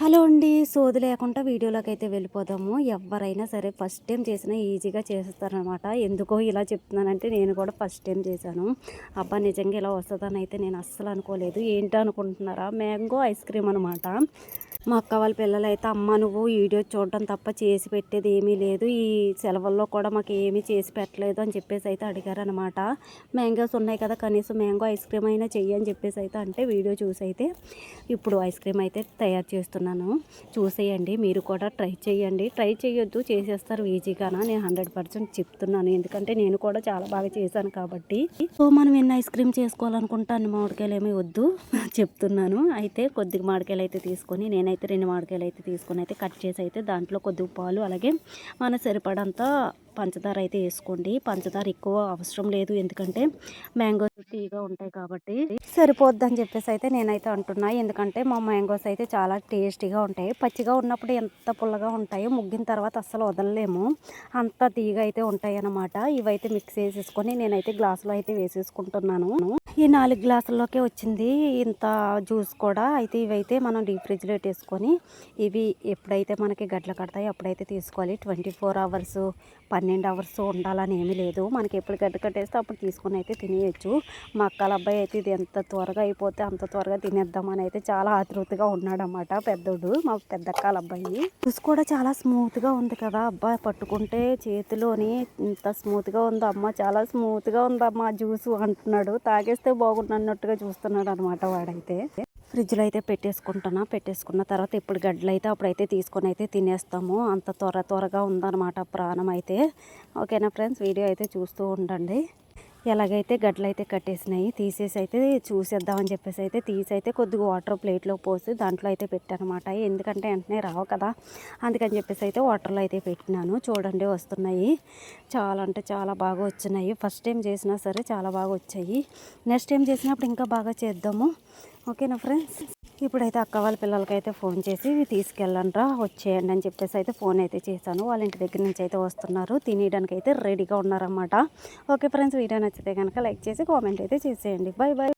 Hello అండి. సోది లేకుండా వీడియోలోకి అయితే వెళ్ళిపోదాము. ఎవరైనా సరే ఫస్ట్ టైం చేసినా ఈజీగా చేసేస్తారనమాట. ఎందుకో ఇలా చెప్తున్నానంటే నేను కూడా ఫస్ట్ టైం చేశాను. అబ్బా నిజంగా ఇలా వస్తుందని అయితే నేను అస్సలు అనుకోలేదు. ఏంటో అనుకుంటున్నారా, మ్యాంగో ఐస్ క్రీమ్ అనమాట. మా అక్క వాళ్ళ పిల్లలైతే అమ్మ నువ్వు వీడియో చూడడం తప్ప చేసి పెట్టేది ఏమీ లేదు, ఈ సెలవుల్లో కూడా మాకు ఏమీ చేసి పెట్టలేదు అని చెప్పేసి అయితే అడిగారనమాట. మ్యాంగోస్ ఉన్నాయి కదా, కనీసం మ్యాంగో ఐస్ క్రీమ్ అయినా చెయ్యి అని చెప్పేసి అయితే అంటే వీడియో చూసి అయితే ఇప్పుడు ఐస్ క్రీమ్ అయితే తయారు చేస్తున్నాను. చూసేయండి, మీరు కూడా ట్రై చేయండి. ట్రై చేయొద్దు, చేసేస్తారు ఈజీగానా, నేను 100% చెప్తున్నాను. ఎందుకంటే నేను కూడా చాలా బాగా చేశాను కాబట్టి. సో మనం ఎన్ని ఐస్ క్రీమ్ చేసుకోవాలనుకుంటే అన్ని మామిడికాయలు ఏమీ వద్దు చెప్తున్నాను. అయితే కొద్దిగా మామిడికాయలు అయితే తీసుకొని, నేనైతే 2 మామిడికాయలు అయితే తీసుకొని అయితే కట్ చేసి అయితే దాంట్లో కొద్దిగా పాలు, అలాగే మన సరిపడంతా పంచదార అయితే వేసుకోండి. పంచదార ఎక్కువ అవసరం లేదు, ఎందుకంటే మ్యాంగోస్ తీగా ఉంటాయి కాబట్టి సరిపోద్ది అని చెప్పేసి అయితే నేనైతే అంటున్నా. ఎందుకంటే మా మ్యాంగోస్ అయితే చాలా టేస్టీగా ఉంటాయి. పచ్చిగా ఉన్నప్పుడు ఎంత పుల్లగా ఉంటాయో ముగ్గిన తర్వాత అస్సలు వదలలేము, అంత తీగా అయితే ఉంటాయి అన్నమాట. ఇవైతే మిక్స్ చేసేసుకొని నేనైతే గ్లాసులో అయితే వేసేసుకుంటున్నాను. ఈ 4 గ్లాసుల్లోకే వచ్చింది ఇంత జ్యూస్ కూడా. అయితే ఇవైతే మనం డీప్ ఫ్రిడ్జ్లో పెట్టేసుకొని ఇవి ఎప్పుడైతే మనకి గడ్డలు కడతాయో అప్పుడైతే తీసుకోవాలి. 24 అవర్స్ 12 అవర్స్ ఉండాలని ఏమీ లేదు, మనకి ఎప్పుడు గడ్డ కట్టేస్తే అప్పుడు తీసుకొని అయితే తినేయచ్చు. మా అక్కల అబ్బాయి అయితే ఇది ఎంత త్వరగా అయిపోతే అంత త్వరగా తినేద్దామని అయితే చాలా ఆతృతగా ఉన్నాడనమాట, పెద్దోడు, మా పెద్దక్కల అబ్బాయి. జ్యూస్ కూడా చాలా స్మూత్గా ఉంది కదా, అబ్బాయి పట్టుకుంటే చేతిలోని ఇంత స్మూత్గా ఉంది, అమ్మ చాలా స్మూత్గా ఉందమ్మా జ్యూస్ అంటున్నాడు. తాగేస్తే బాగున్నట్టుగా చూస్తున్నాడు అనమాట వాడైతే. ఫ్రిడ్జ్లో అయితే పెట్టేసుకున్న తర్వాత ఇప్పుడు గడ్డలు అయితే అప్పుడైతే తీసుకొని అయితే తినేస్తాము. అంత త్వరగా ఉందన్నమాట ప్రాణం అయితే. ఓకేనా ఫ్రెండ్స్, వీడియో అయితే చూస్తూ ఉండండి. ఎలాగైతే గడ్డలు అయితే కట్టేసినాయి, తీసేసి అయితే చూసేద్దామని చెప్పేసి అయితే తీసి అయితే కొద్దిగా వాటర్ ప్లేట్లో పోసి దాంట్లో అయితే పెట్టానమాట. ఎందుకంటే వెంటనే రావు కదా, అందుకని చెప్పేసి అయితే వాటర్లో అయితే పెట్టినాను. చూడండి వస్తున్నాయి, చాలా అంటే చాలా బాగా వచ్చినాయి. ఫస్ట్ టైం చేసినా సరే చాలా బాగా వచ్చాయి. నెక్స్ట్ టైం చేసినప్పుడు ఇంకా బాగా చేద్దాము. ఓకేనా ఫ్రెండ్స్, ఇప్పుడైతే అక్క వాళ్ళ పిల్లలకైతే ఫోన్ చేసి తీసుకెళ్ళండ్రా వచ్చేయండి అని చెప్పేసి అయితే ఫోన్ అయితే చేశాను. వాళ్ళ ఇంటి దగ్గర నుంచి అయితే వస్తున్నారు, తినేయడానికి అయితే రెడీగా ఉన్నారన్నమాట. ఓకే ఫ్రెండ్స్, వీడియో నచ్చితే కనుక లైక్ చేసి కామెంట్ అయితే చేసేయండి. Bye bye.